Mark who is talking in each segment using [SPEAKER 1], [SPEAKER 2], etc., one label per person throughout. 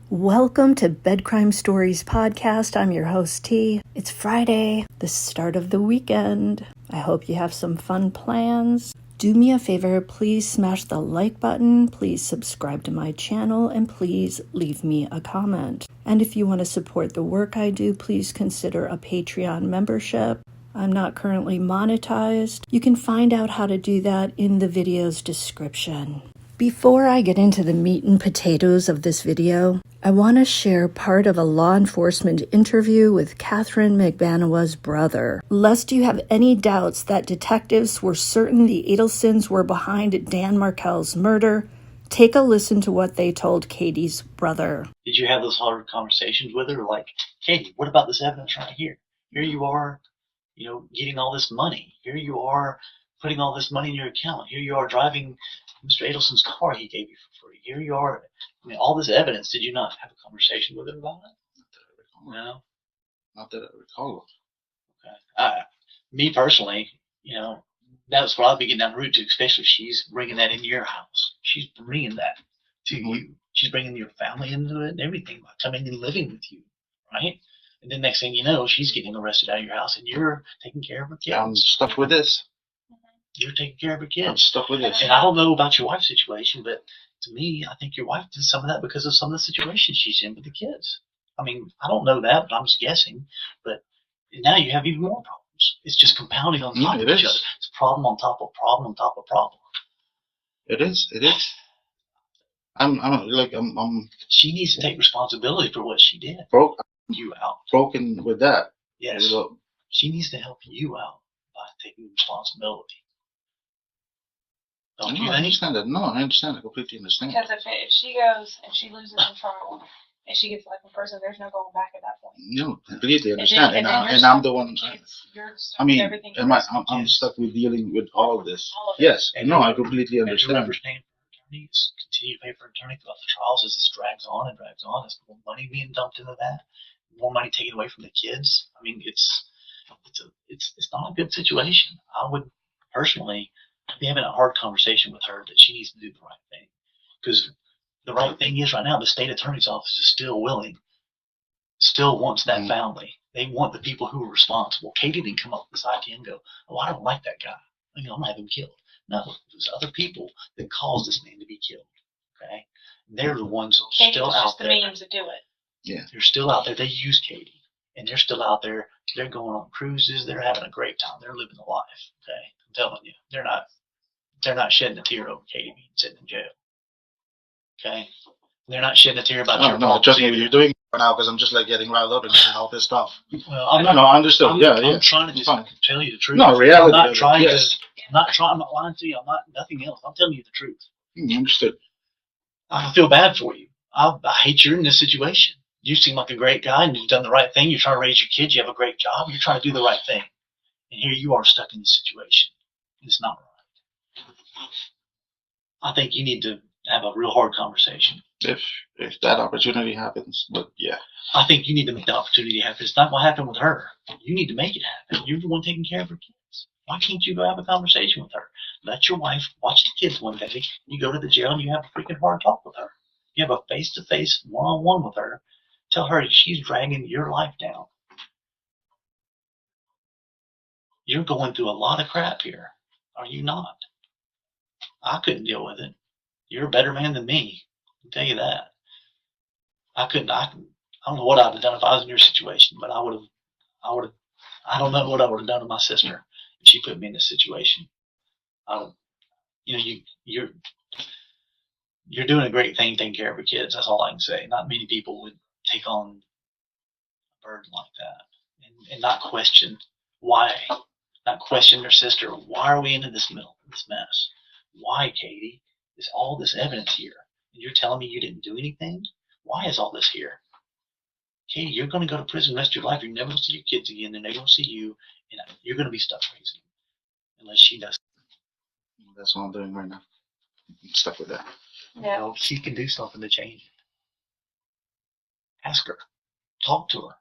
[SPEAKER 1] Welcome to Bed Crime Stories Podcast. I'm your host, T. It's Friday, the start of the weekend. I hope you have some fun plans. Do me a favor, please smash the like button, please subscribe to my channel, and please leave me a comment. And if you want to support the work I do, please consider a Patreon membership. I'm not currently monetized. You can find out how to do that in the video's description. Before I get into the meat and potatoes of this video, I want to share part of a law enforcement interview with Catherine Magbanua's brother. Lest you have any doubts that detectives were certain the Adelsons were behind Dan Markel's murder, take a listen to what they told Katie's brother.
[SPEAKER 2] Did you have those hard conversations with her? Like, Katie, what about this evidence right here? Here you are, getting all this money. Here you are putting all this money in your account. Here you are driving Mr. Adelson's car he gave you for free. Here you are. I mean, all this evidence. Did you not have a conversation with her about it? No?
[SPEAKER 3] Not that I recall.
[SPEAKER 2] Okay. Me personally, that's what I'll be getting down the route to, especially if she's bringing that into your house. She's bringing that to you. She's bringing your family into it and everything by coming and living with you, right? And then next thing you know, she's getting arrested out of your house and you're taking care of her kids.
[SPEAKER 3] I'm stuck with this.
[SPEAKER 2] You're taking care of her kids.
[SPEAKER 3] I'm stuck with this.
[SPEAKER 2] And I don't know about your wife's situation, but to me, I think your wife did some of that because of some of the situations she's in with the kids. I mean, I don't know that, but I'm just guessing. But now you have even more problems. It's just compounding on top of each other. It's problem on top of problem on top of problem.
[SPEAKER 3] It is. I'm.
[SPEAKER 2] She needs to take responsibility for what she did. Broken
[SPEAKER 3] with that.
[SPEAKER 2] Yes. She needs to help you out by taking responsibility.
[SPEAKER 3] I understand that. No, I understand. I completely understand.
[SPEAKER 4] Because if she goes and she loses control and she gets life in prison, there's no going back at that point.
[SPEAKER 3] No, I completely understand. And I'm the one. I'm stuck with dealing with all of this. Yes. And no, I completely understand.
[SPEAKER 2] Attorneys continue to pay for attorney throughout the trials as this drags on and drags on. There's more money being dumped into that. More money taken away from the kids. I mean, it's not a good situation. I would personally be having a hard conversation with her that she needs to do the right thing. Because the right thing is right now, the state attorney's office is still wants that family. They want the people who are responsible. Katie didn't come up beside you and go, "Oh, I don't like that guy. I'm going to have him killed." No, it was other people that caused this man to be killed. Okay? They're the ones still out there.
[SPEAKER 4] Katie was just the means to do it.
[SPEAKER 3] Yeah.
[SPEAKER 2] They're still out there. They use Katie. And they're still out there. They're going on cruises. They're having a great time. They're living a life. Okay? I'm telling you. They're not shedding a tear over Katie being sitting in jail. Okay? They're not shedding a tear about your
[SPEAKER 3] no, trust me, you're doing it now because I'm just like getting riled up and all this stuff.
[SPEAKER 2] Well, I understood.
[SPEAKER 3] I'm
[SPEAKER 2] trying to just tell you the truth.
[SPEAKER 3] No, reality.
[SPEAKER 2] I'm not lying to you. I'm not nothing else. I'm telling you the truth.
[SPEAKER 3] Understood.
[SPEAKER 2] I feel bad for you. I hate you're in this situation. You seem like a great guy and you've done the right thing. You're trying to raise your kids. You have a great job. You're trying to do the right thing. And here you are stuck in this situation. It's not right. I think you need to have a real hard conversation.
[SPEAKER 3] If that opportunity happens, but yeah.
[SPEAKER 2] I think you need to make the opportunity happen. It's not what happened with her. You need to make it happen. You're the one taking care of her kids. Why can't you go have a conversation with her? Let your wife watch the kids one day. You go to the jail and you have a freaking hard talk with her. You have a face-to-face, one-on-one with her. Tell her she's dragging your life down. You're going through a lot of crap here. Are you not? I couldn't deal with it. You're a better man than me. I'll tell you that. I don't know what I'd have done if I was in your situation, but I don't know what I would have done to my sister if she put me in this situation. You're doing a great thing taking care of your kids. That's all I can say. Not many people would take on a burden like that and not question why, not question their sister. Why are we into this mess? Why, Katie? Is all this evidence here? And you're telling me you didn't do anything? Why is all this here? Katie, you're going to go to prison the rest of your life. You're never going to see your kids again. They're never going to see you. And you're going to be stuck raising them unless she does.
[SPEAKER 3] That's what I'm doing right now. I'm stuck with that.
[SPEAKER 4] Yeah.
[SPEAKER 2] Well, she can do something to change it. Ask her. Talk to her.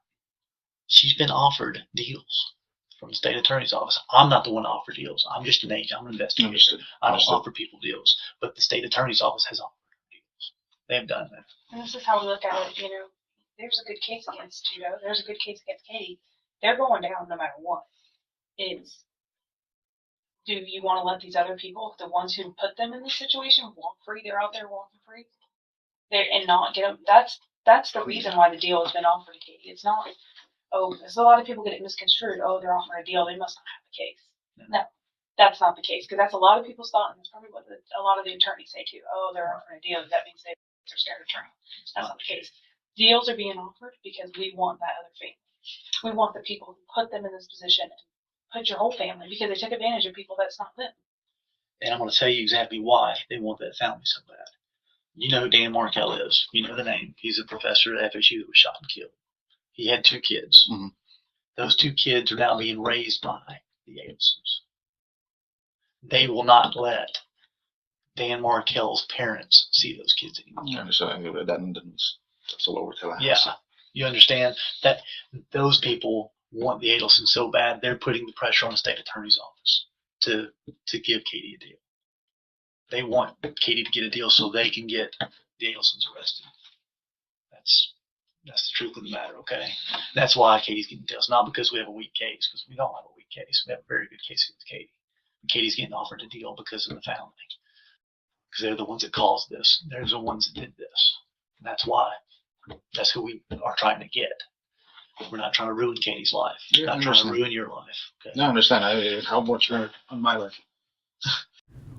[SPEAKER 2] She's been offered deals from the state attorney's office. I'm not the one to offer deals. I'm just an agent. I'm an investigator. I don't offer people deals. But the state attorney's office has offered deals. They've done that.
[SPEAKER 4] And this is how we look at it, there's a good case against Tito, there's a good case against Katie. They're going down no matter what. Do you want to let these other people, the ones who put them in this situation, walk free? They're out there walking free, and not get them. That's the reason why the deal has been offered to Katie. It's not, because a lot of people get it misconstrued. Oh, they're offering a deal, they must not have a case. No, that's not the case, because that's a lot of people's thought, and that's probably what a lot of the attorneys say too. Oh, they're offering a deal. That means they're scared of trial. That's not the case. Deals are being offered because we want that other family. We want the people who put them in this position and put your whole family, because they took advantage of people that's not them.
[SPEAKER 2] And I'm going to tell you exactly why they want that family so bad. You know who Dan Markel is. You know the name. He's a professor at FSU that was shot and killed. He had 2 kids. Mm-hmm. Those 2 kids are now being raised by the Adelsons. They will not let Dan Markel's parents see those kids anymore.
[SPEAKER 3] I understand. That's a lower Tallahassee.
[SPEAKER 2] Yeah. You understand that those people want the Adelsons so bad, they're putting the pressure on the state attorney's office to give Katie a deal. They want Katie to get a deal so they can get the Adelsons arrested. That's the truth of the matter, okay? That's why Katie's getting deals, not because we have a weak case, because we don't have a weak case. We have a very good case with Katie. Katie's getting offered a deal because of the family, because they're the ones that caused this. They're the ones that did this. And that's why. That's who we are trying to get. We're not trying to ruin Katie's life. We're not trying to ruin your life. Okay?
[SPEAKER 3] No, I understand. How much on my life?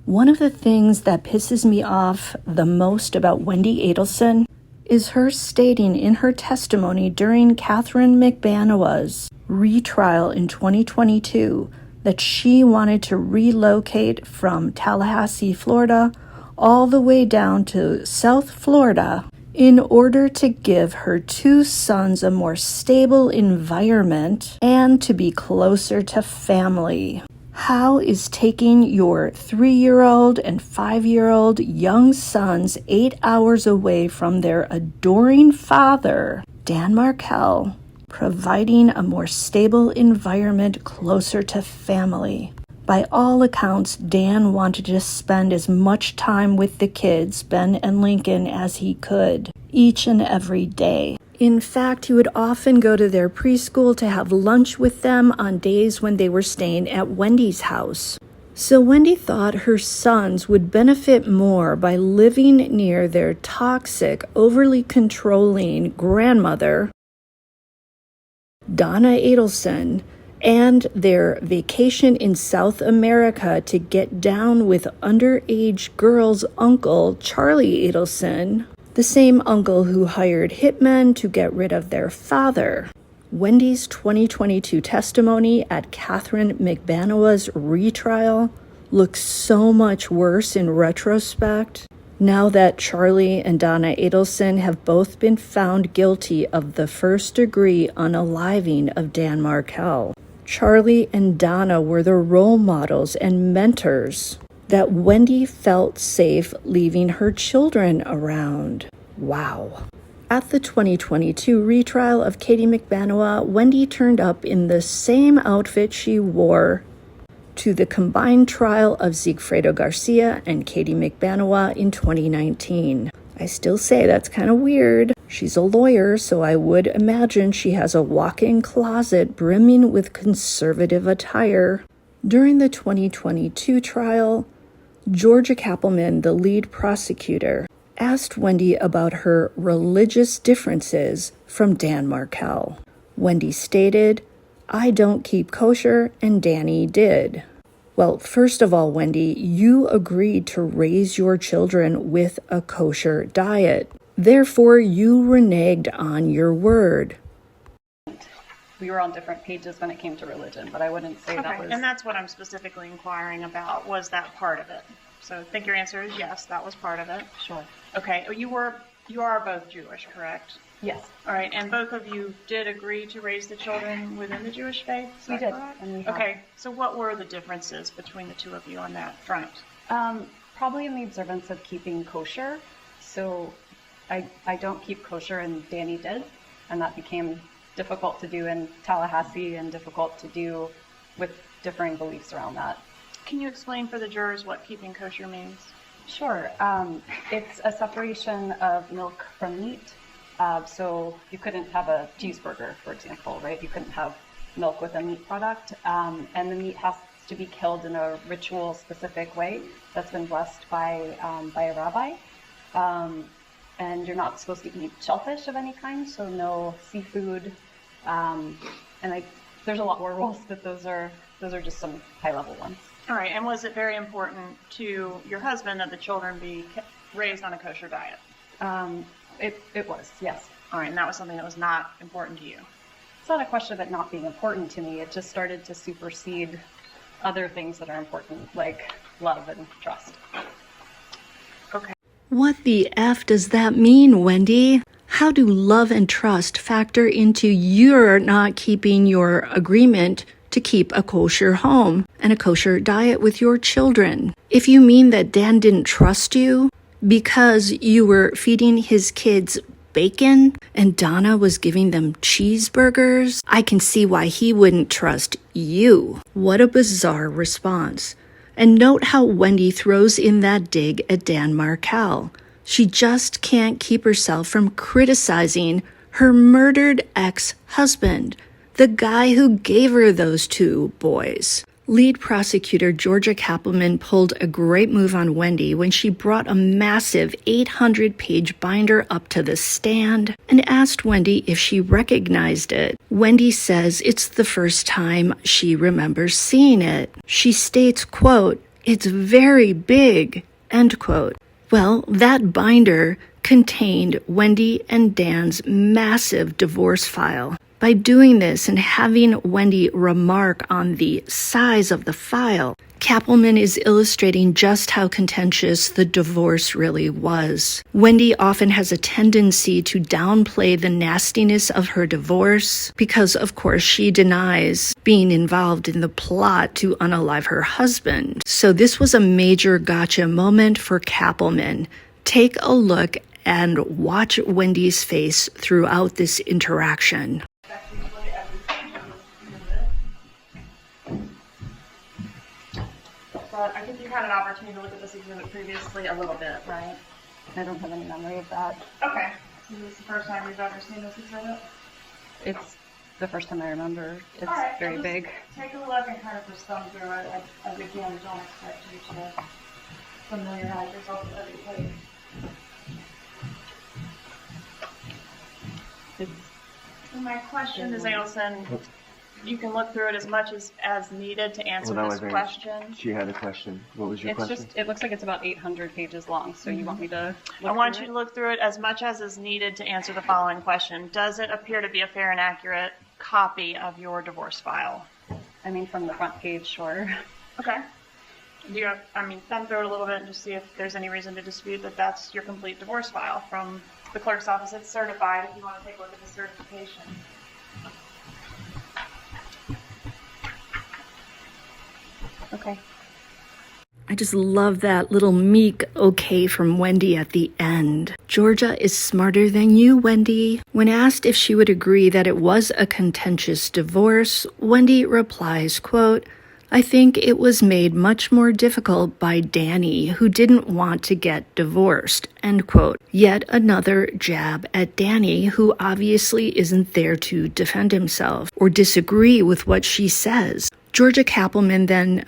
[SPEAKER 1] One of the things that pisses me off the most about Wendi Adelson is her stating in her testimony during Catherine Magbanua's retrial in 2022 that she wanted to relocate from Tallahassee, Florida, all the way down to South Florida in order to give her 2 sons a more stable environment and to be closer to family. How is taking your 3-year-old and 5-year-old young sons 8 hours away from their adoring father, Dan Markel, providing a more stable environment closer to family? By all accounts, Dan wanted to spend as much time with the kids, Ben and Lincoln, as he could, each and every day. In fact, he would often go to their preschool to have lunch with them on days when they were staying at Wendi's house. So Wendi thought her sons would benefit more by living near their toxic, overly controlling grandmother, Donna Adelson, and their vacation in South America to get down with underage girls' uncle, Charlie Adelson, the same uncle who hired hitmen to get rid of their father. Wendi's 2022 testimony at Catherine Magbanua's retrial looks so much worse in retrospect, now that Charlie and Donna Adelson have both been found guilty of the first-degree unaliving of Dan Markel. Charlie and Donna were the role models and mentors that Wendi felt safe leaving her children around. Wow. At the 2022 retrial of Katie Magbanua, Wendi turned up in the same outfit she wore to the combined trial of Sigfredo Garcia and Katie Magbanua in 2019. I still say that's kind of weird. She's a lawyer, so I would imagine she has a walk-in closet brimming with conservative attire. During the 2022 trial, Georgia Cappleman, the lead prosecutor, asked Wendi about her religious differences from Dan Markel. Wendi stated, "I don't keep kosher, and Danny did." Well, first of all, Wendi, you agreed to raise your children with a kosher diet. Therefore, you reneged on your word.
[SPEAKER 5] We were on different pages when it came to religion, but I wouldn't say that was...
[SPEAKER 6] And that's what I'm specifically inquiring about, was that part of it? So I think your answer is yes, that was part of it.
[SPEAKER 5] Sure.
[SPEAKER 6] Okay, you are both Jewish, correct?
[SPEAKER 5] Yes.
[SPEAKER 6] All right, and both of you did agree to raise the children within the Jewish faith?
[SPEAKER 5] We did. And we have.
[SPEAKER 6] Okay, so what were the differences between the two of you on that front?
[SPEAKER 5] Probably in the observance of keeping kosher. So I don't keep kosher, and Danny did, and that became difficult to do in Tallahassee and difficult to do with differing beliefs around that.
[SPEAKER 6] Can you explain for the jurors what keeping kosher means?
[SPEAKER 5] Sure. It's a separation of milk from meat. So you couldn't have a cheeseburger, for example, right? You couldn't have milk with a meat product. And the meat has to be killed in a ritual specific way that's been blessed by a rabbi. And you're not supposed to eat shellfish of any kind, so no seafood. There's a lot more rules, but those are just some high level ones.
[SPEAKER 6] All right, and was it very important to your husband that the children be raised on a kosher diet?
[SPEAKER 5] It was, yes.
[SPEAKER 6] All right, and that was something that was not important to you?
[SPEAKER 5] It's not a question of it not being important to me. It just started to supersede other things that are important, like love and trust.
[SPEAKER 6] Okay.
[SPEAKER 1] What the F does that mean, Wendi? How do love and trust factor into your not keeping your agreement to keep a kosher home and a kosher diet with your children? If you mean that Dan didn't trust you because you were feeding his kids bacon and Donna was giving them cheeseburgers, I can see why he wouldn't trust you. What a bizarre response. And note how Wendi throws in that dig at Dan Markel. She just can't keep herself from criticizing her murdered ex-husband, the guy who gave her those 2 boys. Lead prosecutor Georgia Cappleman pulled a great move on Wendi when she brought a massive 800-page binder up to the stand and asked Wendi if she recognized it. Wendi says it's the first time she remembers seeing it. She states, quote, "It's very big," end quote. Well, that binder contained Wendi and Dan's massive divorce file. By doing this and having Wendi remark on the size of the file, Cappleman is illustrating just how contentious the divorce really was. Wendi often has a tendency to downplay the nastiness of her divorce because, of course, she denies being involved in the plot to unalive her husband. So this was a major gotcha moment for Cappleman. Take a look and watch Wendi's face throughout this interaction.
[SPEAKER 6] But I think you had an opportunity to look at this exhibit previously a little bit, right?
[SPEAKER 5] I don't have any memory of that.
[SPEAKER 6] Okay. So this is the first time you've ever seen this exhibit?
[SPEAKER 5] It's the first time I remember. It's
[SPEAKER 6] right,
[SPEAKER 5] very big.
[SPEAKER 6] Take a look and kind of just thumb through it. Again, don't expect you to familiarize yourself with every page. And my question is, Adelson, you can look through it as much as needed to answer this question.
[SPEAKER 7] She had a question. What was your question?
[SPEAKER 5] It looks like it's about 800 pages long, so you want me to
[SPEAKER 6] I want you to look through it as much as is needed to answer the following question. Does it appear to be a fair and accurate copy of your divorce file?
[SPEAKER 5] I mean, from the front page, sure.
[SPEAKER 6] Okay. Do you thumb through it a little bit and just see if there's any reason to dispute that that's your complete divorce file from the clerk's office. It's certified if you want to take a look at the certification.
[SPEAKER 5] Okay.
[SPEAKER 1] I just love that little meek okay from Wendi at the end. Georgia is smarter than you, Wendi. When asked if she would agree that it was a contentious divorce, Wendi replies, quote, "I think it was made much more difficult by Danny, who didn't want to get divorced," end quote. Yet another jab at Danny, who obviously isn't there to defend himself or disagree with what she says. Georgia Cappleman then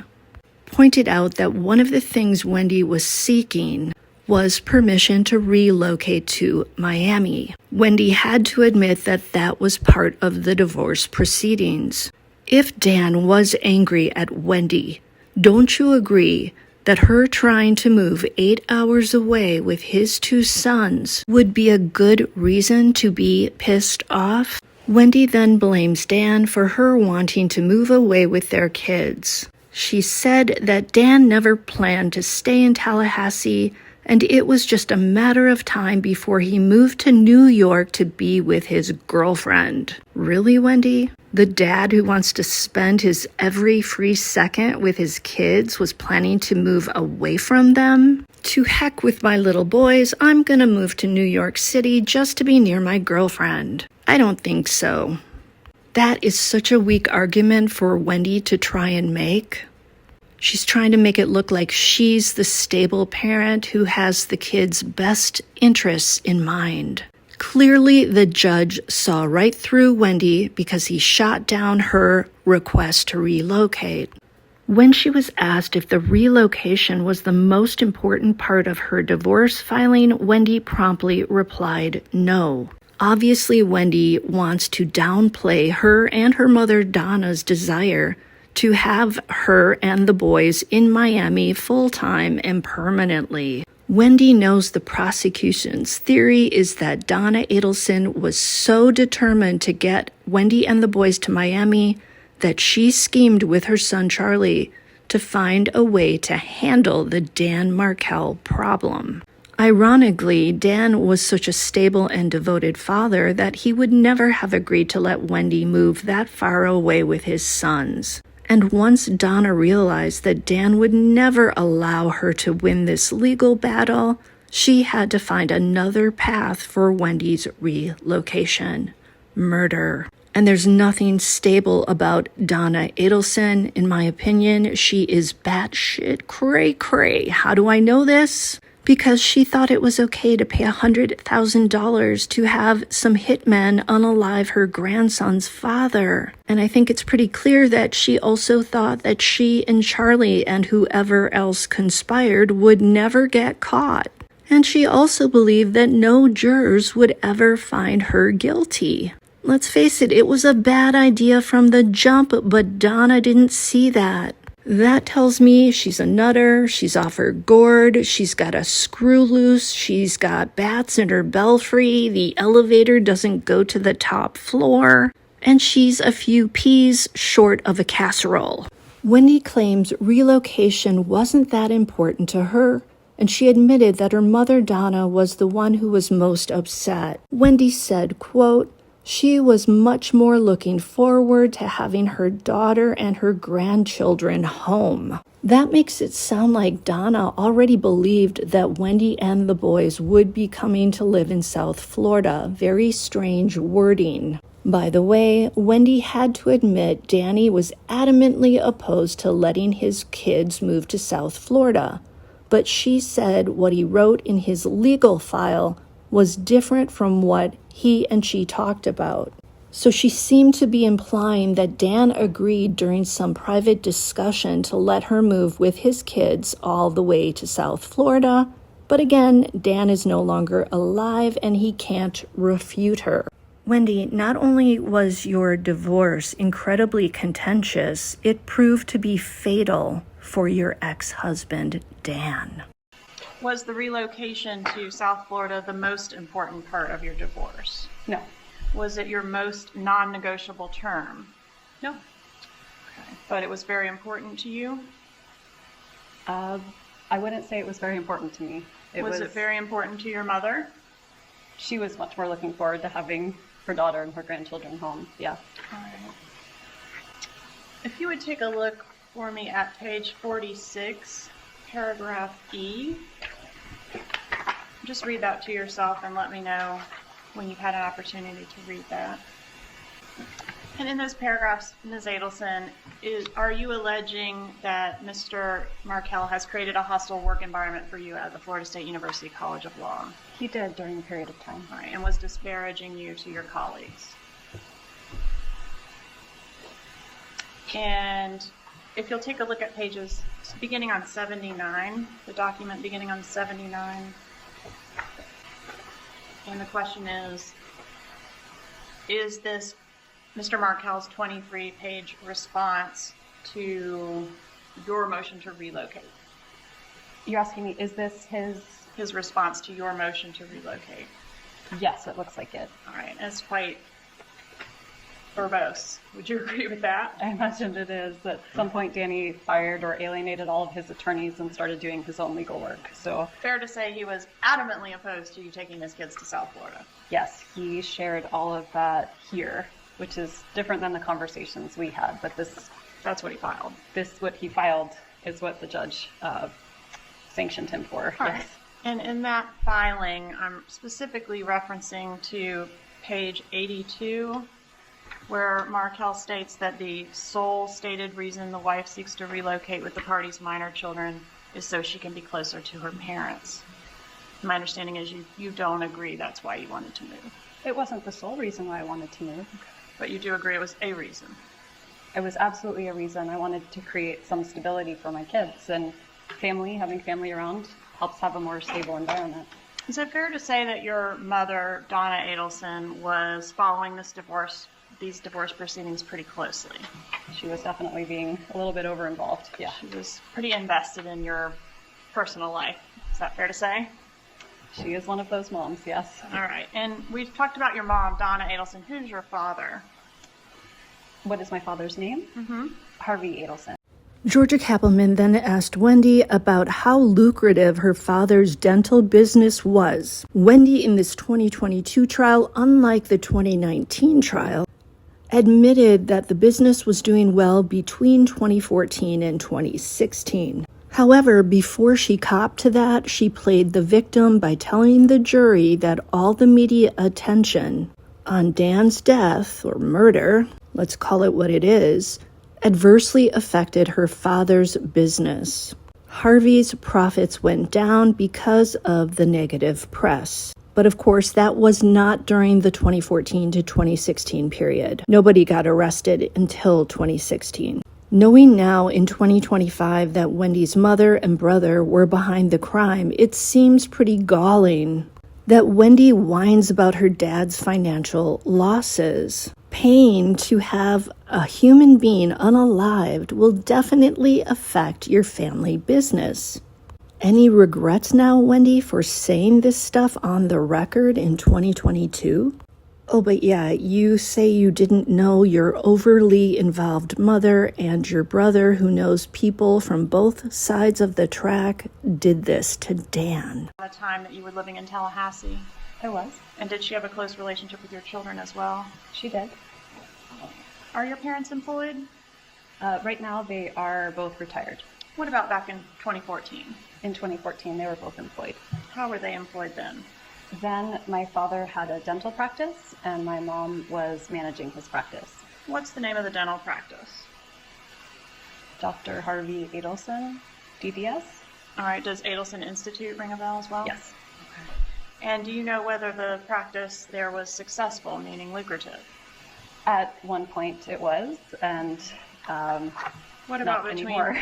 [SPEAKER 1] pointed out that one of the things Wendi was seeking was permission to relocate to Miami. Wendi had to admit that that was part of the divorce proceedings. If Dan was angry at Wendi, don't you agree that her trying to move 8 hours away with his 2 sons would be a good reason to be pissed off? Wendi then blames Dan for her wanting to move away with their kids. She said that Dan never planned to stay in Tallahassee, and it was just a matter of time before he moved to New York to be with his girlfriend. Really, Wendi? The dad who wants to spend his every free second with his kids was planning to move away from them? To heck with my little boys, I'm gonna move to New York City just to be near my girlfriend. I don't think so. That is such a weak argument for Wendi to try and make. She's trying to make it look like she's the stable parent who has the kids' best interests in mind. Clearly, the judge saw right through Wendi because he shot down her request to relocate. When she was asked if the relocation was the most important part of her divorce filing, Wendi promptly replied no. Obviously, Wendi wants to downplay her and her mother Donna's desire to have her and the boys in Miami full-time and permanently. Wendi knows the prosecution's theory is that Donna Adelson was so determined to get Wendi and the boys to Miami that she schemed with her son Charlie to find a way to handle the Dan Markel problem. Ironically, Dan was such a stable and devoted father that he would never have agreed to let Wendi move that far away with his sons. And once Donna realized that Dan would never allow her to win this legal battle, she had to find another path for Wendi's relocation: murder. And there's nothing stable about Donna Adelson. In my opinion, she is batshit cray-cray. How do I know this? Because she thought it was okay to pay $100,000 to have some hitmen unalive her grandson's father. And I think it's pretty clear that she also thought that she and Charlie and whoever else conspired would never get caught. And she also believed that no jurors would ever find her guilty. Let's face it, it was a bad idea from the jump, but Donna didn't see that. That tells me she's a nutter, she's off her gourd, she's got a screw loose, she's got bats in her belfry, the elevator doesn't go to the top floor, and she's a few peas short of a casserole. Wendi claims relocation wasn't that important to her, and she admitted that her mother Donna was the one who was most upset. Wendi said, quote, "She was much more looking forward to having her daughter and her grandchildren home." That makes it sound like Donna already believed that Wendi and the boys would be coming to live in South Florida. Very strange wording. By the way, Wendi had to admit Danny was adamantly opposed to letting his kids move to South Florida, but she said what he wrote in his legal file was different from what he and she talked about. So she seemed to be implying that Dan agreed during some private discussion to let her move with his kids all the way to South Florida. But again, Dan is no longer alive and he can't refute her. Wendi, not only was your divorce incredibly contentious, it proved to be fatal for your ex-husband, Dan.
[SPEAKER 6] Was the relocation to South Florida the most important part of your divorce?
[SPEAKER 5] No.
[SPEAKER 6] Was it your most non-negotiable term?
[SPEAKER 5] No.
[SPEAKER 6] Okay. But it was very important to you?
[SPEAKER 5] I wouldn't say it was very important to me.
[SPEAKER 6] Was it very important to your mother?
[SPEAKER 5] She was much more looking forward to having her daughter and her grandchildren home. Yeah.
[SPEAKER 6] All right. If you would take a look for me at page 46, paragraph E. Just read that to yourself and let me know when you've had an opportunity to read that. And in those paragraphs, Ms. Adelson, are you alleging that Mr. Markel has created a hostile work environment for you at the Florida State University College of Law?
[SPEAKER 5] He did during a period of time.
[SPEAKER 6] All right, and was disparaging you to your colleagues. And if you'll take a look at pages beginning on 79, the document beginning on 79, and the question is this Mr. Markel's 23-page response to your motion to relocate?
[SPEAKER 5] You're asking me, is this
[SPEAKER 6] his response to your motion to relocate?
[SPEAKER 5] Yes, it looks like it.
[SPEAKER 6] All right, it's quite verbose. Would you agree with that?
[SPEAKER 5] I imagine it is. At some point, Danny fired or alienated all of his attorneys and started doing his own legal work. So
[SPEAKER 6] fair to say he was adamantly opposed to you taking his kids to South Florida.
[SPEAKER 5] Yes, he shared all of that here, which is different than the conversations we had. But
[SPEAKER 6] that's what he filed.
[SPEAKER 5] What he filed is what the judge sanctioned him for.
[SPEAKER 6] All
[SPEAKER 5] yes.
[SPEAKER 6] Right. And in that filing, I'm specifically referencing to page 82 where Markel states that the sole stated reason the wife seeks to relocate with the party's minor children is so she can be closer to her parents. My understanding is you don't agree that's why you wanted to move.
[SPEAKER 5] It wasn't the sole reason why I wanted to move.
[SPEAKER 6] But you do agree it was a reason.
[SPEAKER 5] It was absolutely a reason. I wanted to create some stability for my kids, and having family around helps have a more stable environment.
[SPEAKER 6] Is it fair to say that your mother, Donna Adelson, was following these divorce proceedings pretty closely?
[SPEAKER 5] She was definitely being a little bit over-involved, yeah.
[SPEAKER 6] She was pretty invested in your personal life. Is that fair to say?
[SPEAKER 5] She is one of those moms, yes.
[SPEAKER 6] All right. And we've talked about your mom, Donna Adelson. Who's your father?
[SPEAKER 5] What is my father's name? Harvey Adelson.
[SPEAKER 1] Georgia Cappleman then asked Wendi about how lucrative her father's dental business was. Wendi, in this 2022 trial, unlike the 2019 trial, admitted that the business was doing well between 2014 and 2016. However, before she copped to that, she played the victim by telling the jury that all the media attention on Dan's death or murder, let's call it what it is, adversely affected her father's business. Harvey's profits went down because of the negative press. But of course, that was not during the 2014 to 2016 period. Nobody got arrested until 2016. Knowing now in 2025 that Wendi's mother and brother were behind the crime, it seems pretty galling that Wendi whines about her dad's financial losses. Pain to have a human being unalived will definitely affect your family business. Any regrets now, Wendi, for saying this stuff on the record in 2022? Oh, but yeah, you say you didn't know your overly involved mother and your brother, who knows people from both sides of the track, did this to Dan.
[SPEAKER 6] At the time that you were living in Tallahassee.
[SPEAKER 5] I was.
[SPEAKER 6] And did she have a close relationship with your children as well?
[SPEAKER 5] She did.
[SPEAKER 6] Are your parents employed?
[SPEAKER 5] Right now, they are both retired.
[SPEAKER 6] What about back in 2014?
[SPEAKER 5] In 2014, they were both employed.
[SPEAKER 6] How were they employed then?
[SPEAKER 5] Then my father had a dental practice, and my mom was managing his practice.
[SPEAKER 6] What's the name of the dental practice?
[SPEAKER 5] Dr. Harvey Adelson, DDS.
[SPEAKER 6] All right. Does Adelson Institute ring a bell as well?
[SPEAKER 5] Yes.
[SPEAKER 6] Okay. And do you know whether the practice there was successful, meaning lucrative?
[SPEAKER 5] At one point it was, and
[SPEAKER 6] what about
[SPEAKER 5] not
[SPEAKER 6] between
[SPEAKER 5] anymore.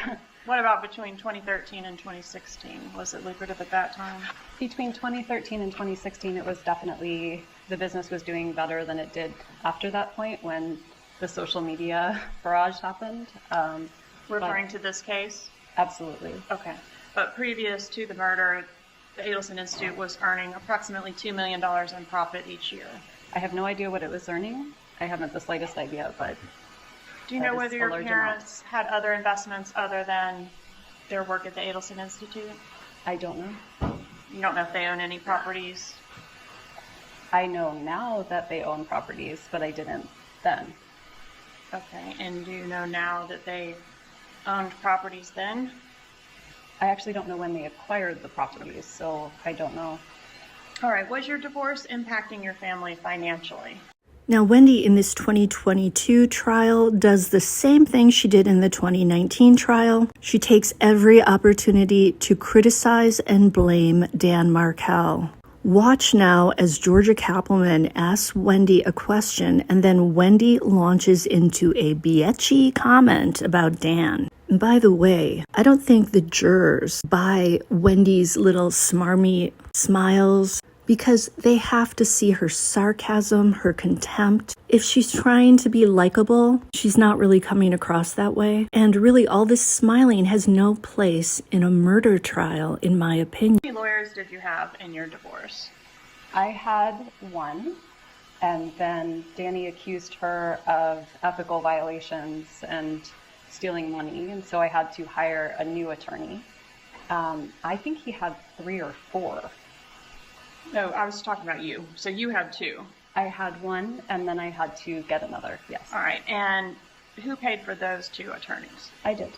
[SPEAKER 6] What about between 2013 and 2016? Was it lucrative at that time?
[SPEAKER 5] Between 2013 and 2016, it was definitely, the business was doing better than it did after that point when the social media barrage happened.
[SPEAKER 6] Referring to this case?
[SPEAKER 5] Absolutely.
[SPEAKER 6] Okay. But previous to the murder, the Adelson Institute was earning approximately $2 million in profit each year.
[SPEAKER 5] I have no idea what it was earning. I haven't the slightest idea, but
[SPEAKER 6] do you know whether your parents had other investments other than their work at the Adelson Institute?
[SPEAKER 5] I don't know.
[SPEAKER 6] You don't know if they own any properties?
[SPEAKER 5] I know now that they own properties, but I didn't then.
[SPEAKER 6] Okay, and do you know now that they owned properties then?
[SPEAKER 5] I actually don't know when they acquired the properties, so I don't know.
[SPEAKER 6] All right, was your divorce impacting your family financially?
[SPEAKER 1] Now, Wendi, in this 2022 trial, does the same thing she did in the 2019 trial. She takes every opportunity to criticize and blame Dan Markel. Watch now as Georgia Cappleman asks Wendi a question, and then Wendi launches into a bitchy comment about Dan. And by the way, I don't think the jurors buy Wendi's little smarmy smiles, because they have to see her sarcasm, her contempt. If she's trying to be likable, she's not really coming across that way. And really, all this smiling has no place in a murder trial, in my opinion.
[SPEAKER 6] How many lawyers did you have in your divorce?
[SPEAKER 5] I had one, and then Danny accused her of ethical violations and stealing money, and so I had to hire a new attorney. I think he had 3 or 4.
[SPEAKER 6] No, I was talking about you. So you had 2.
[SPEAKER 5] I had one, and then I had to get another, yes.
[SPEAKER 6] All right, and who paid for those 2 attorneys?
[SPEAKER 5] I did.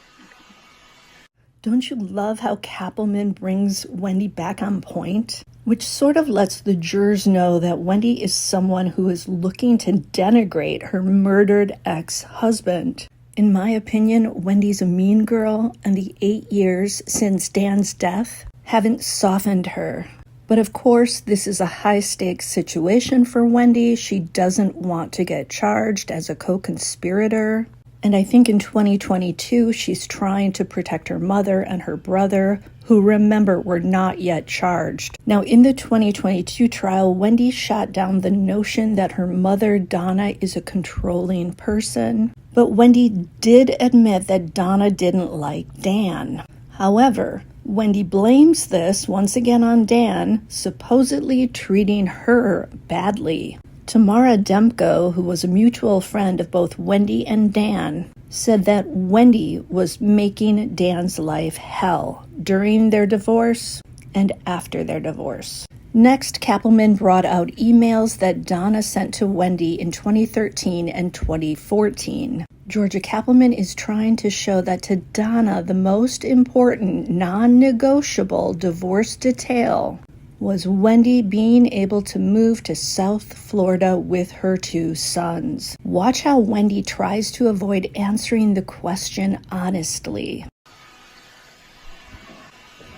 [SPEAKER 1] Don't you love how Cappleman brings Wendi back on point? which sort of lets the jurors know that Wendi is someone who is looking to denigrate her murdered ex-husband. In my opinion, Wendi's a mean girl, and the 8 years since Dan's death haven't softened her. But of course, this is a high-stakes situation for Wendi. She doesn't want to get charged as a co-conspirator. And I think in 2022, she's trying to protect her mother and her brother, who, remember, were not yet charged. Now, in the 2022 trial, Wendi shot down the notion that her mother, Donna, is a controlling person. But Wendi did admit that Donna didn't like Dan. However, Wendi blames this once again on Dan, supposedly treating her badly. Tamara Demko, who was a mutual friend of both Wendi and Dan, said that Wendi was making Dan's life hell during their divorce and after their divorce. Next, Cappleman brought out emails that Donna sent to Wendi in 2013 and 2014. Georgia Cappleman is trying to show that to Donna, the most important non-negotiable divorce detail was Wendi being able to move to South Florida with her 2 sons. Watch how Wendi tries to avoid answering the question honestly.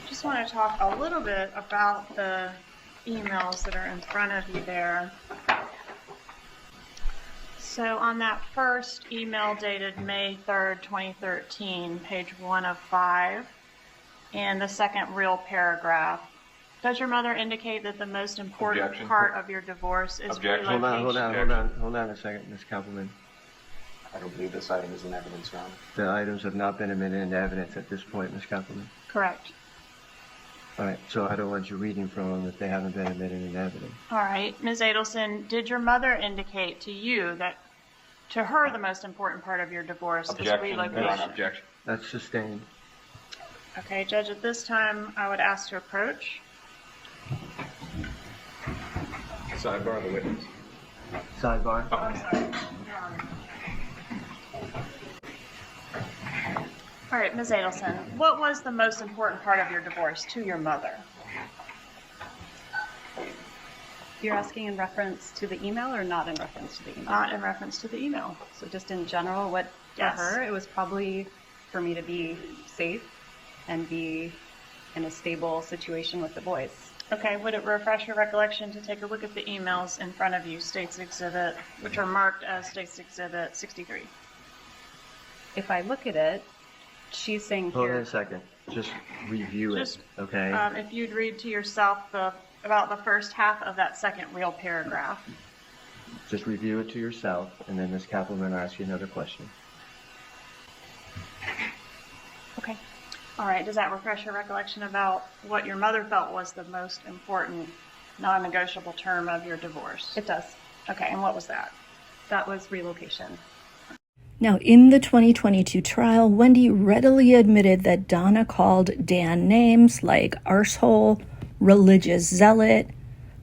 [SPEAKER 6] Just want to talk a little bit about the emails that are in front of you there. So on that first email dated May 3rd, 2013, page 1 of 5, and the second real paragraph, does your mother indicate that the most important
[SPEAKER 7] Objection.
[SPEAKER 6] part of your divorce is
[SPEAKER 7] Objection.
[SPEAKER 6] relocation?
[SPEAKER 7] Hold on a second, Ms. Cappleman.
[SPEAKER 8] I don't believe this item is in evidence, Your Honor.
[SPEAKER 7] The items have not been admitted into evidence at this point, Ms. Cappleman.
[SPEAKER 6] Correct.
[SPEAKER 7] All right, so I don't want you reading from them if they haven't been admitted into evidence.
[SPEAKER 6] All right. Ms. Adelson, did your mother indicate to you that to her the most important part of your divorce is relocation?
[SPEAKER 8] Objection.
[SPEAKER 7] That's sustained.
[SPEAKER 6] Okay, Judge, at this time I would ask to approach.
[SPEAKER 8] Sidebar of the witness.
[SPEAKER 7] Sidebar.
[SPEAKER 6] Oh, I'm sorry. All right, Ms. Adelson, what was the most important part of your divorce to your mother?
[SPEAKER 5] You're asking in reference to the email or not in reference to the email?
[SPEAKER 6] Not in reference to the email.
[SPEAKER 5] So just in general, what for
[SPEAKER 6] Yes.
[SPEAKER 5] her, it was probably for me to be safe and be in a stable situation with the boys.
[SPEAKER 6] Okay, would it refresh your recollection to take a look at the emails in front of you, State's Exhibit, which are marked as State's Exhibit 63?
[SPEAKER 5] If I look at it, she's saying
[SPEAKER 7] Hold on
[SPEAKER 5] here,
[SPEAKER 7] a second. Just review
[SPEAKER 6] Just,
[SPEAKER 7] it, okay?
[SPEAKER 6] If you'd read to yourself about the first half of that second real paragraph.
[SPEAKER 7] Just review it to yourself, and then Ms. Cappleman will ask you another question.
[SPEAKER 6] Okay. All right, does that refresh your recollection about what your mother felt was the most important non-negotiable term of your divorce?
[SPEAKER 5] it does.
[SPEAKER 6] Okay, and what was that?
[SPEAKER 5] That was relocation.
[SPEAKER 1] Now, in the 2022 trial, Wendi readily admitted that Donna called Dan names like arsehole, religious zealot,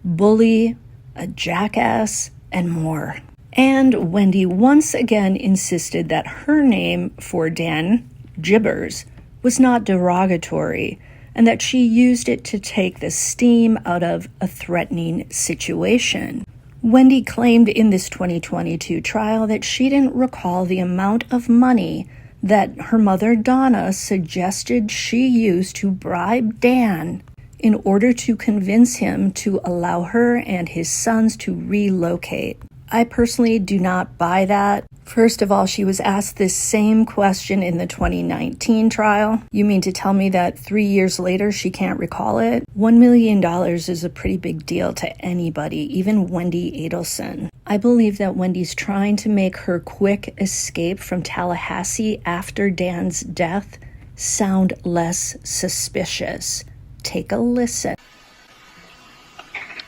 [SPEAKER 1] bully, a jackass, and more. And Wendi once again insisted that her name for Dan, Gibbers, was not derogatory, and that she used it to take the steam out of a threatening situation. Wendi claimed in this 2022 trial that she didn't recall the amount of money that her mother Donna suggested she used to bribe Dan in order to convince him to allow her and his sons to relocate. I personally do not buy that. First of all, she was asked this same question in the 2019 trial. You mean to tell me that 3 years later she can't recall it? $1 million is a pretty big deal to anybody, even Wendi Adelson. I believe that Wendi's trying to make her quick escape from Tallahassee after Dan's death sound less suspicious. Take a listen.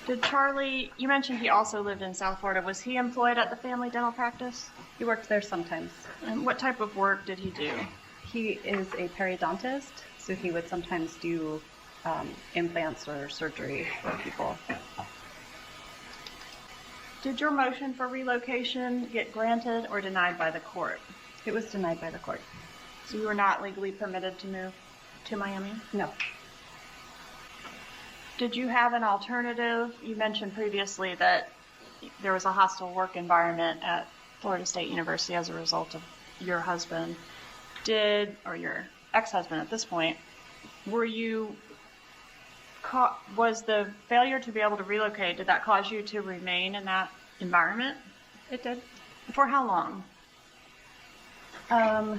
[SPEAKER 6] Did Charlie, you mentioned he also lived in South Florida. Was he employed at the family dental practice?
[SPEAKER 5] He worked there sometimes.
[SPEAKER 6] And what type of work did he do?
[SPEAKER 5] He is a periodontist, so he would sometimes do implants or surgery for people.
[SPEAKER 6] Did your motion for relocation get granted or denied by the court?
[SPEAKER 5] It was denied by the court.
[SPEAKER 6] So you were not legally permitted to move to Miami?
[SPEAKER 5] No.
[SPEAKER 6] Did you have an alternative? You mentioned previously that there was a hostile work environment at Florida State University as a result of your husband. Or your ex-husband at this point, was the failure to be able to relocate, did that cause you to remain in that environment?
[SPEAKER 5] It did.
[SPEAKER 6] For how long?
[SPEAKER 5] I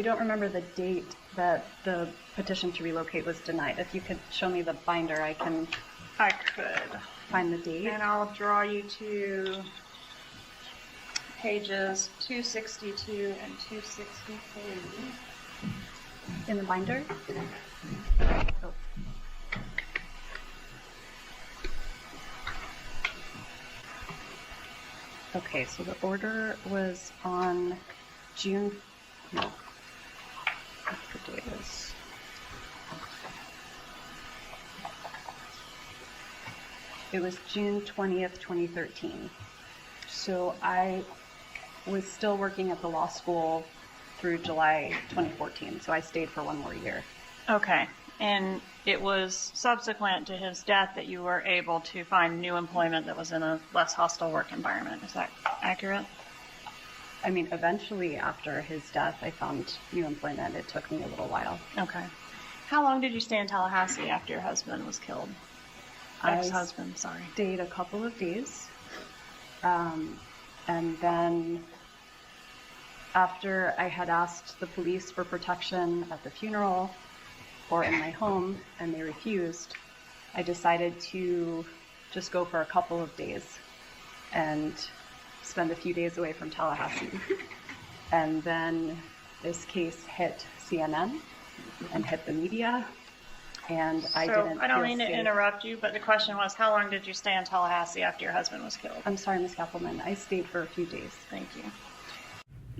[SPEAKER 5] don't remember the date that the petition to relocate was denied. If you could show me the binder, I could find the date.
[SPEAKER 6] And I'll draw you to pages 262 and 263.
[SPEAKER 5] In the binder? Oh. Okay, so the order was on June. No. What the date is? It was June 20th, 2013. So I was still working at the law school through July 2014, so I stayed for one more year.
[SPEAKER 6] Okay, and it was subsequent to his death that you were able to find new employment that was in a less hostile work environment. Is that accurate?
[SPEAKER 5] I mean, eventually after his death, I found new employment. It took me a little while.
[SPEAKER 6] Okay. How long did you stay in Tallahassee after your husband was killed? Ex-husband, sorry.
[SPEAKER 5] I stayed a couple of days. And then after I had asked the police for protection at the funeral or in my home, and they refused, I decided to just go for a couple of days and spend a few days away from Tallahassee. And then this case hit CNN and hit the media, and I didn't
[SPEAKER 6] I don't
[SPEAKER 5] feel
[SPEAKER 6] mean to
[SPEAKER 5] safe.
[SPEAKER 6] interrupt you, but the question was, how long did you stay in Tallahassee after your husband was killed?
[SPEAKER 5] I'm sorry, Ms. Cappleman. I stayed for a few days.
[SPEAKER 6] Thank you.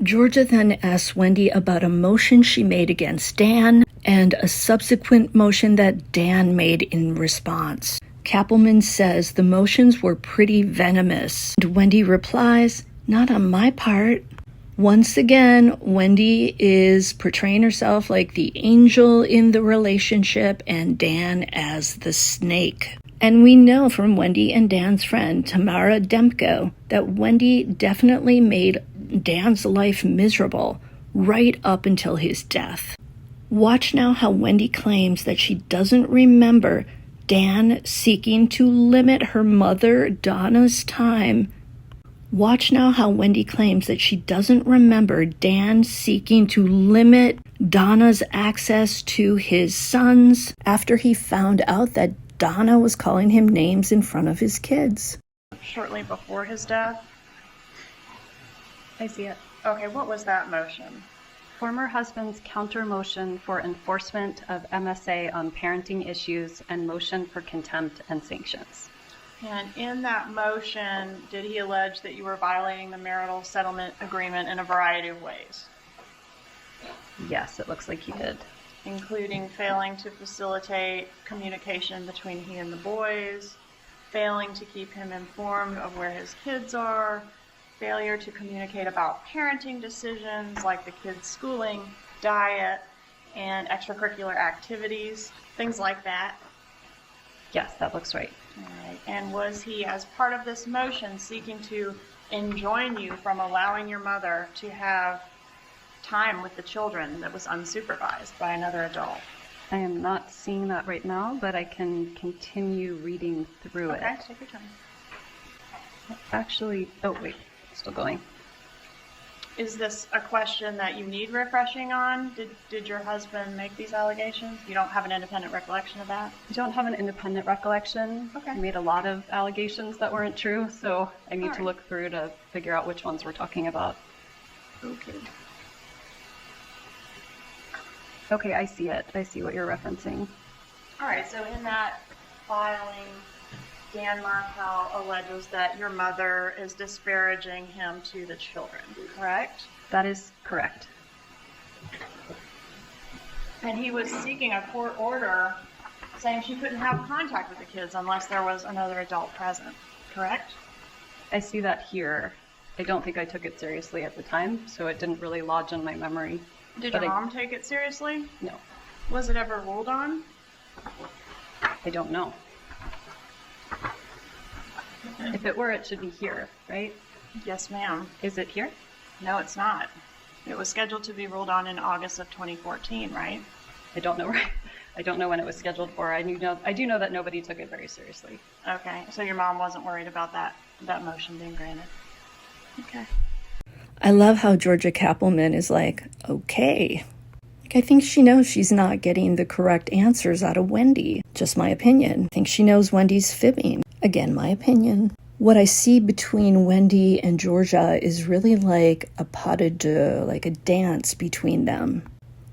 [SPEAKER 1] Georgia then asked Wendi about a motion she made against Dan and a subsequent motion that Dan made in response. Cappleman says the motions were pretty venomous. And Wendi replies, "Not on my part." Once again, Wendi is portraying herself like the angel in the relationship and Dan as the snake. And we know from Wendi and Dan's friend, Tamara Demko, that Wendi definitely made Dan's life miserable right up until his death. Watch now how Wendi claims that she doesn't remember Dan seeking to limit her mother, Donna's time. Watch now how Wendi claims that she doesn't remember Dan seeking to limit Donna's access to his sons after he found out that Donna was calling him names in front of his kids.
[SPEAKER 6] Shortly before his death?
[SPEAKER 5] I see it.
[SPEAKER 6] Okay, what was that motion?
[SPEAKER 5] Former husband's counter motion for enforcement of MSA on parenting issues and motion for contempt and sanctions.
[SPEAKER 6] And in that motion, did he allege that you were violating the marital settlement agreement in a variety of ways?
[SPEAKER 5] Yes, it looks like he did.
[SPEAKER 6] Including failing to facilitate communication between he and the boys, failing to keep him informed of where his kids are, failure to communicate about parenting decisions like the kids' schooling, diet, and extracurricular activities, things like that.
[SPEAKER 5] Yes, that looks right.
[SPEAKER 6] All right. And was he, as part of this motion, seeking to enjoin you from allowing your mother to have time with the children that was unsupervised by another adult?
[SPEAKER 5] I am not seeing that right now, but I can continue reading through it.
[SPEAKER 6] Okay, take your time.
[SPEAKER 5] Actually, oh wait, still going.
[SPEAKER 6] Is this a question that you need refreshing on? Did your husband make these allegations? You don't have an independent recollection of that?
[SPEAKER 5] I don't have an independent recollection.
[SPEAKER 6] Okay.
[SPEAKER 5] I made a lot of allegations that weren't true, so I need
[SPEAKER 6] All
[SPEAKER 5] to
[SPEAKER 6] right.
[SPEAKER 5] look through to figure out which ones we're talking about.
[SPEAKER 6] Okay.
[SPEAKER 5] Okay, I see it. I see what you're referencing.
[SPEAKER 6] All right, so in that filing, Dan Markel alleges that your mother is disparaging him to the children, correct?
[SPEAKER 5] That is correct.
[SPEAKER 6] And he was seeking a court order saying she couldn't have contact with the kids unless there was another adult present, correct?
[SPEAKER 5] I see that here. I don't think I took it seriously at the time, so it didn't really lodge in my memory.
[SPEAKER 6] Did
[SPEAKER 5] But
[SPEAKER 6] your mom take it seriously?
[SPEAKER 5] No.
[SPEAKER 6] Was it ever ruled on?
[SPEAKER 5] I don't know. If it were, it should be here, right?
[SPEAKER 6] Yes, ma'am.
[SPEAKER 5] Is it here?
[SPEAKER 6] No, it's not. It was scheduled to be ruled on in August of 2014, right?
[SPEAKER 5] I don't know. I don't know when it was scheduled for. I do know that nobody took it very seriously.
[SPEAKER 6] Okay, so your mom wasn't worried about that motion being granted. Okay.
[SPEAKER 1] I love how Georgia Cappleman is like, okay. I think she knows she's not getting the correct answers out of Wendi. Just my opinion. I think she knows Wendi's fibbing. Again, my opinion. What I see between Wendi and Georgia is really like a pas de deux, like a dance between them.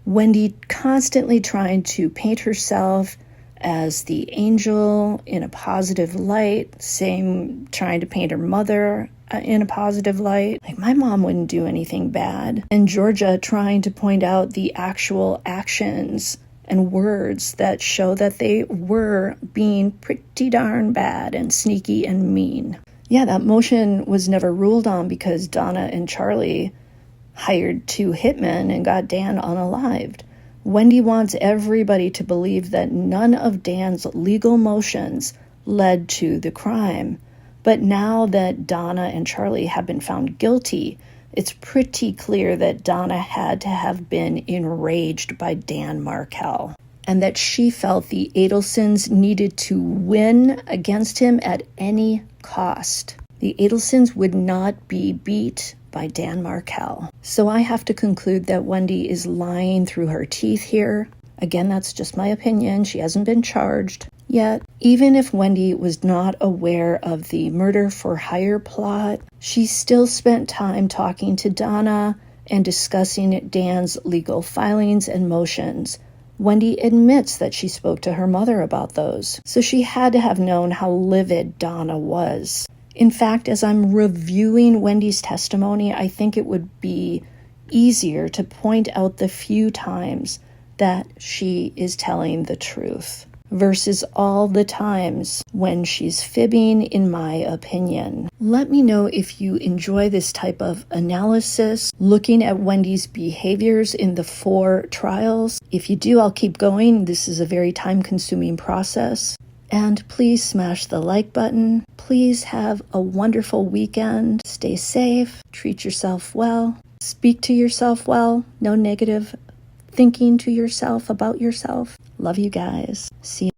[SPEAKER 1] Wendi constantly trying to paint herself as the angel in a positive light, same trying to paint her mother in a positive light. Like, my mom wouldn't do anything bad. And Georgia trying to point out the actual actions and words that show that they were being pretty darn bad and sneaky and mean. Yeah, that motion was never ruled on because Donna and Charlie hired 2 hitmen and got Dan unalived. Wendi wants everybody to believe that none of Dan's legal motions led to the crime. But now that Donna and Charlie have been found guilty, it's pretty clear that Donna had to have been enraged by Dan Markel, and that she felt the Adelsons needed to win against him at any cost. The Adelsons would not be beat by Dan Markel. So I have to conclude that Wendi is lying through her teeth here. Again, that's just my opinion. She hasn't been charged yet. Even if Wendi was not aware of the murder for hire plot, she still spent time talking to Donna and discussing Dan's legal filings and motions. Wendi admits that she spoke to her mother about those, so she had to have known how livid Donna was. In fact, as I'm reviewing Wendi's testimony, I think it would be easier to point out the few times that she is telling the truth versus all the times when she's fibbing, in my opinion. Let me know if you enjoy this type of analysis, looking at Wendi's behaviors in the 4 trials. If you do, I'll keep going. This is a very time-consuming process. And please smash the like button. Please have a wonderful weekend. Stay safe. Treat yourself well. Speak to yourself well. No negative thinking to yourself about yourself. Love you guys. See you.